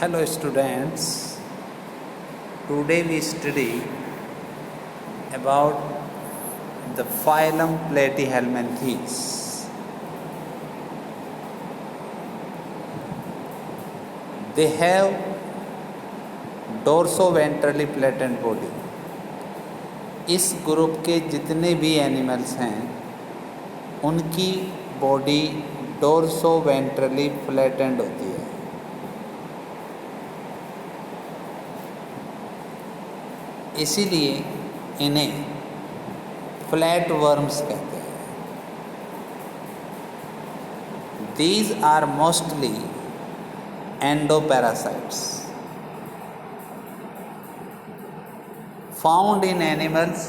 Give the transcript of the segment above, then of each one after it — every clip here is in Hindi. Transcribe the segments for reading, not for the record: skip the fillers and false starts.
Hello students, today we study about the phylum Platyhelminthes. They have dorsoventrally flattened body. इस ग्रुप के जितने भी एनिमल्स हैं उनकी बॉडी डोर्सोवेंट्रली फ्लैटेंड होती है। इसीलिए इन्हें फ्लैट वर्म्स कहते हैं। These are mostly endoparasites found in animals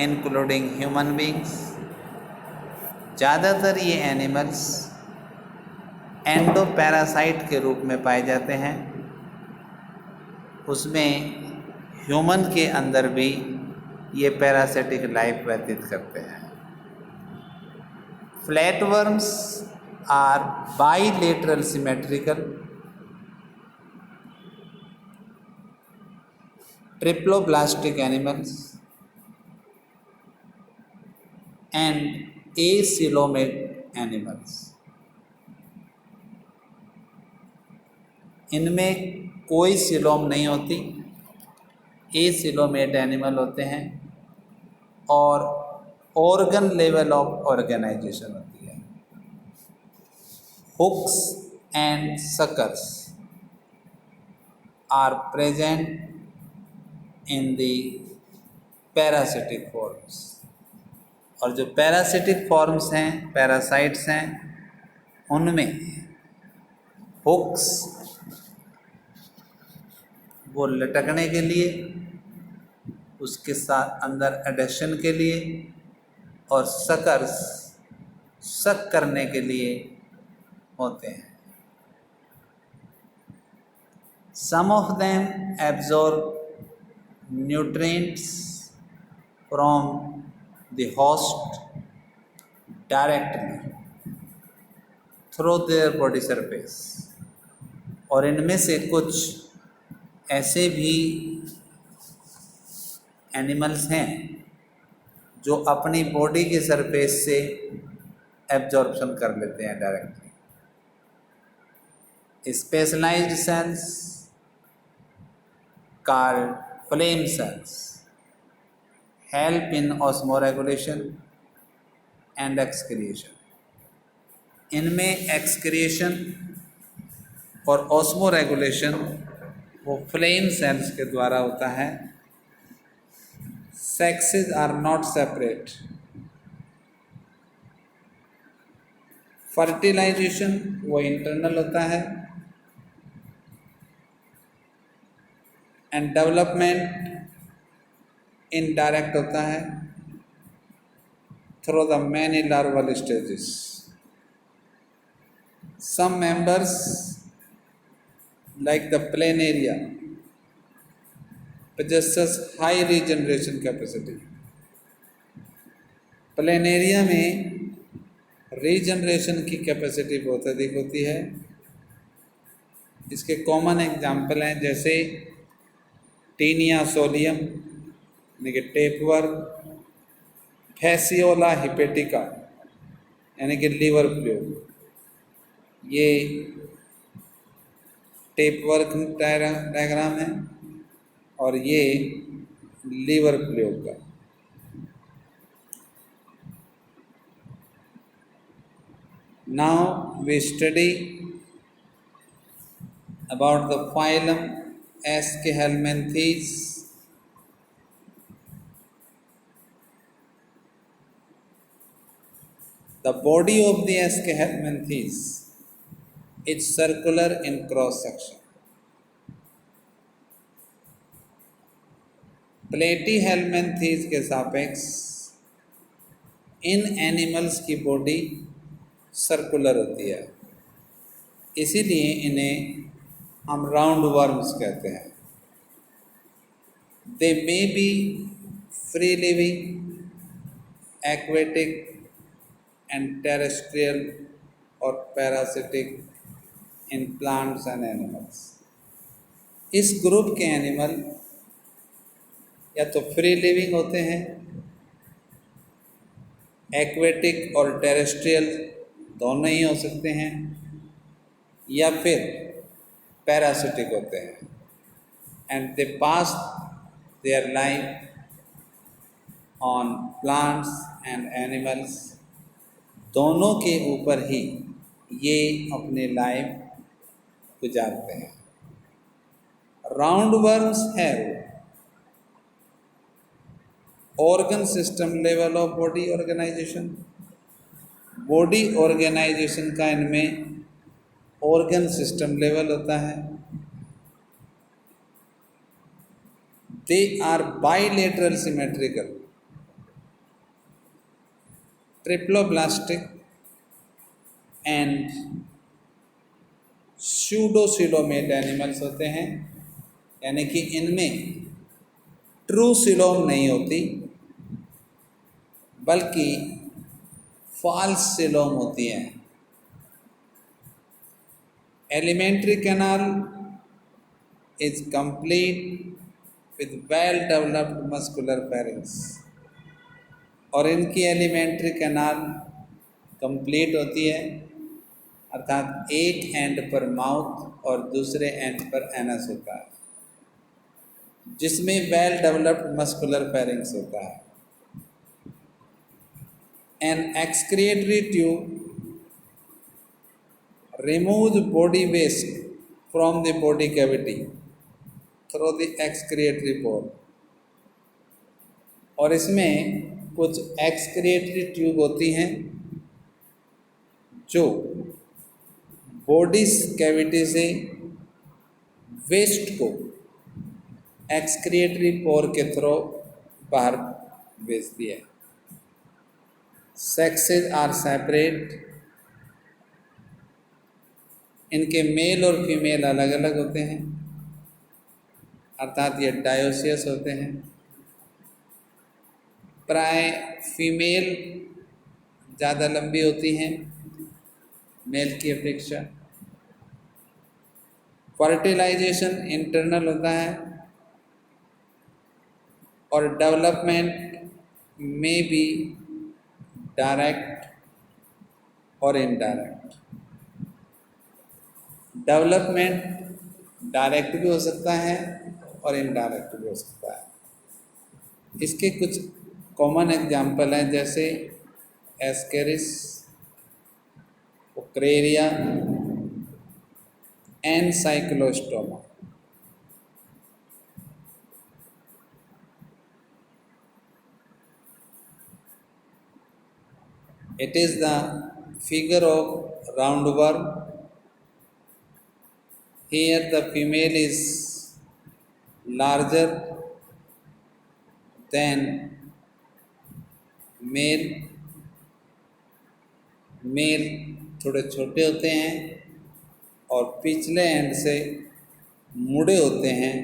including human beings. ज़्यादातर ये एनिमल्स एंडोपैरासाइट के रूप में पाए जाते हैं। उसमें ह्यूमन के अंदर भी ये पैरासिटिक लाइफ व्यतीत करते हैं। Flatworms are bilateral symmetrical, triploblastic animals and acoelomate animals. इनमें कोई सिलोम नहीं होती, एसिलोमेट एनिमल होते हैं और ऑर्गन लेवल ऑफ ऑर्गेनाइजेशन होती है। Hooks and suckers are present in the parasitic forms. और जो पैरासिटिक फॉर्म्स हैं, पैरासाइट्स हैं, उनमें हुक्स वो लटकने के लिए, उसके साथ अंदर एडेशन के लिए, और सकर्स सक करने के लिए होते हैं। Some of them absorb nutrients from the host directly through their body surface. और इनमें से कुछ ऐसे भी एनिमल्स हैं जो अपनी बॉडी के सरफेस से एब्जॉर्प्शन कर लेते हैं directly. Specialised cells called flame cells help in osmoregulation and excretion. इनमें एक्सक्रिएशन और ऑस्मोरेगुलेशन वो फ्लेम सेल्स के द्वारा होता है। Sexes are not separate. Fertilisation वो इंटरनल होता है एंड डेवलपमेंट इनडायरेक्ट होता है through the many larval stages. Some members like the planaria possesses high regeneration capacity. Planaria में रीजनरेशन की कैपेसिटी बहुत अधिक होती है। इसके कॉमन एग्जाम्पल हैं जैसे टीनिया सोलियम यानी कि टेपवर्म, फैसियोला हिपेटिका यानी कि लीवर फ्लूइड, ये टेपवर्क डायग्राम है, और ये लीवर फ्लूइड का। Now we study about the phylum Aschelminthes. The body of the Aschelminthes is circular in cross section. Platyhelminthes के सापेक्ष इन एनिमल्स की बॉडी सर्कुलर होती है, इसीलिए इन्हें हम राउंड वर्म्स कहते हैं। They may be free living, aquatic and terrestrial और parasitic in plants and animals. इस ग्रुप के एनिमल या तो फ्री लिविंग होते हैं, एक्वेटिक और टेरेस्ट्रियल दोनों ही हो सकते हैं, या फिर पैरासिटिक होते हैं। And they pass their life on plants and animals, दोनों के ऊपर ही ये अपने लाइफ गुजारते हैं। Round worms have organ system level of body organisation. Body organisation का इनमें ऑर्गन सिस्टम लेवल होता है। They are bilateral symmetrical, triploblastic and pseudocoelomate animals होते हैं, यानी कि इनमें ट्रू सिलोम नहीं होती बल्कि फॉल्स सिलोम होती है। Alimentary canal is complete with well developed muscular pharynx, और इनकी एलिमेंट्री कैनाल कंप्लीट होती है, अर्थात एक एंड पर माउथ और दूसरे एंड पर एनस होता है, जिसमें वेल डेवलप्ड मस्कुलर फेरिंग्स होता है। An excretory tube removes body waste from the body cavity through the excretory pore, और इसमें कुछ एक्सक्रिएटरी ट्यूब होती हैं जो बॉडी कैविटी से वेस्ट को एक्सक्रिएटरी पोर के थ्रू बाहर भेजती है। सेक्सेस आर सेपरेट, इनके मेल और फीमेल अलग अलग होते हैं, अर्थात ये डायोसियस होते हैं। प्राय फीमेल ज़्यादा लंबी होती हैं मेल की अपेक्षा। फर्टिलाइजेशन इंटरनल होता है और डेवलपमेंट में भी डायरेक्ट और इनडायरेक्ट। डेवलपमेंट डायरेक्ट भी हो सकता है और इनडायरेक्ट भी हो सकता है। इसके कुछ कॉमन एग्जाम्पल हैं, जैसे Ascaris, Wuchereria and Ancylostoma. It is the figure of roundworm. Here the female is larger than male. Male थोड़े छोटे होते हैं और पिछले एंड से मुड़े होते हैं,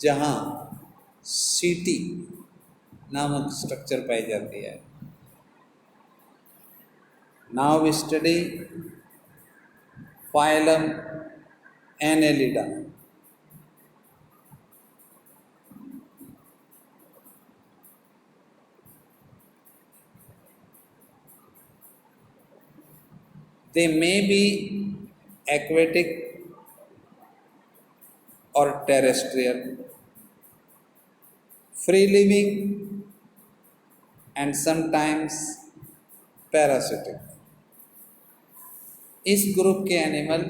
जहाँ सीटी नामक स्ट्रक्चर पाई जाती है। Now we study phylum Annelida. They may be aquatic or terrestrial, free living and sometimes parasitic. इस ग्रुप के एनिमल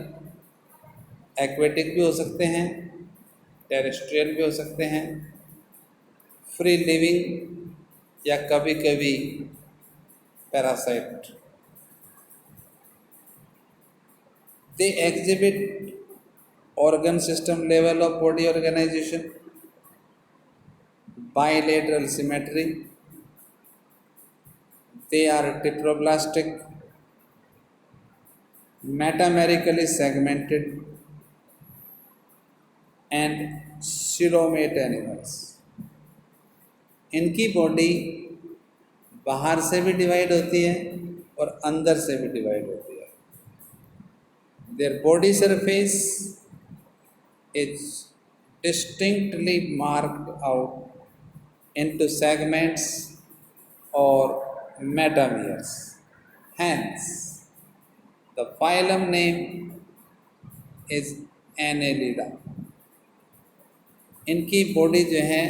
एक्वेटिक भी हो सकते हैं, टेरेस्ट्रियल भी हो सकते हैं, फ्री लिविंग या कभी कभी parasite. They exhibit organ system level of body organisation, bilateral symmetry, they are triploblastic, metamerically segmented and coelomate animals. इनकी बॉडी बाहर से भी डिवाइड होती है और अंदर से भी डिवाइड होती है। Their body surface is distinctly marked out into segments or metameres. Hence, the phylum name is Annelida. इनकी बॉडी जो है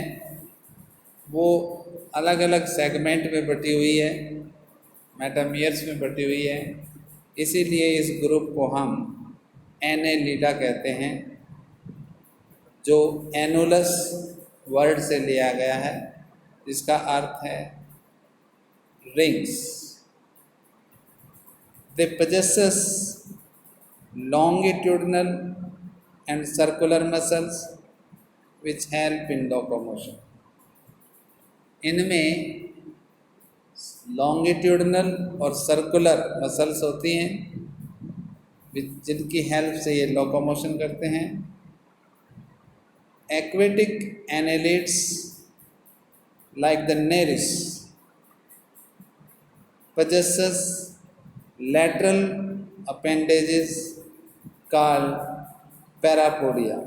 वो अलग अलग सेगमेंट में बटी हुई है, मेटामियर्स में बटी हुई है, इसीलिए इस ग्रुप को हम एनेलिडा कहते हैं, जो एनुलस वर्ड से लिया गया है, जिसका अर्थ है rings. They possesses longitudinal and circular muscles which help in locomotion. इनमें लॉन्गिट्यूडनल और सर्कुलर मसल्स होती हैं जिनकी हेल्प से ये लोकोमोशन करते हैं. Aquatic annelids like the Nereis possesses lateral appendages called parapodia.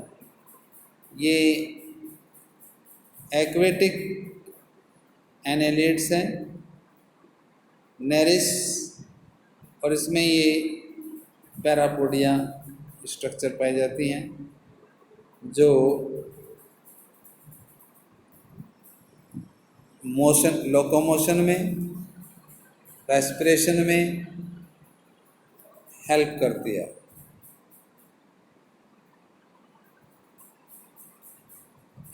ये एक्वेटिक एनेलिड्स हैं, नेरिस, और इसमें ये पैरापोडिया स्ट्रक्चर पाई जाती हैं जो मोशन, लोकोमोशन में, रेस्पिरेशन में हेल्प करती है.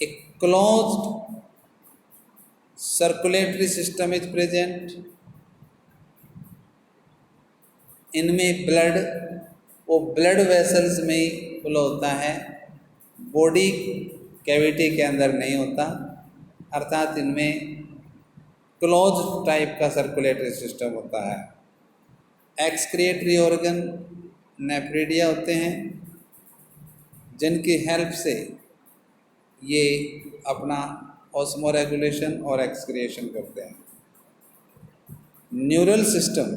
एक closed circulatory system is present. इनमें ब्लड वो ब्लड वेसल्स में ही फ्लो होता है, बॉडी कैविटी के अंदर नहीं होता, अर्थात इनमें क्लोज टाइप का सर्कुलेटरी सिस्टम होता है. एक्सक्रिएटरी ऑर्गन नेफ्रिडिया होते हैं, जिनकी हेल्प से ये अपना ऑस्मोरेगुलेशन और एक्सक्रिएशन करते हैं. न्यूरल सिस्टम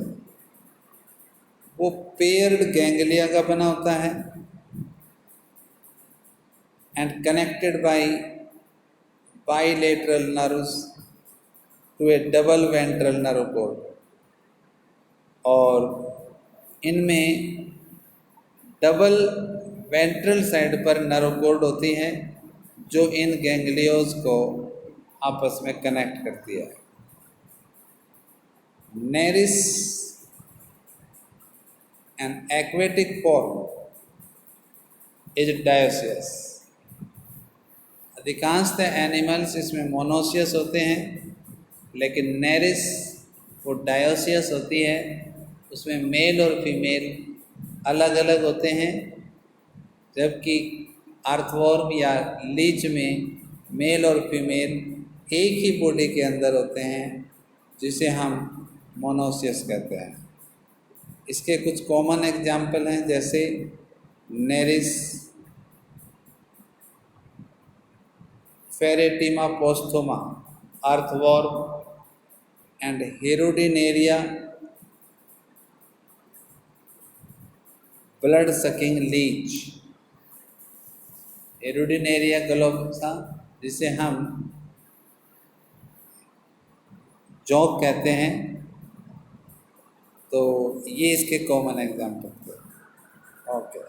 वो पेयर्ड गैंग्लिया का बना होता है and connected by bilateral nerves to a double ventral nerve cord. और इनमें डबल वेंट्रल साइड पर नर्व कोड होती है जो इन गैंग्लियोज को आपस में कनेक्ट करती है. Nereis an aquatic form is dioecious. अधिकांशतः एनिमल्स इसमें मोनोसियस होते हैं, लेकिन नेरिस वो डायोसियस होती है. उसमें मेल और फीमेल अलग अलग होते हैं, जबकि अर्थवॉर्म या लीच में मेल और फीमेल एक ही बॉडी के अंदर होते हैं, जिसे हम मोनोसियस कहते हैं. इसके कुछ कॉमन एग्जाम्पल हैं, जैसे Nereis, Pheretima posthuma earthworm and Hirudinaria blood sucking leech. Hirudinaria globosa, जिसे हम जोंक कहते हैं, तो ये इसके कॉमन एग्जाम्पल थे. ओके.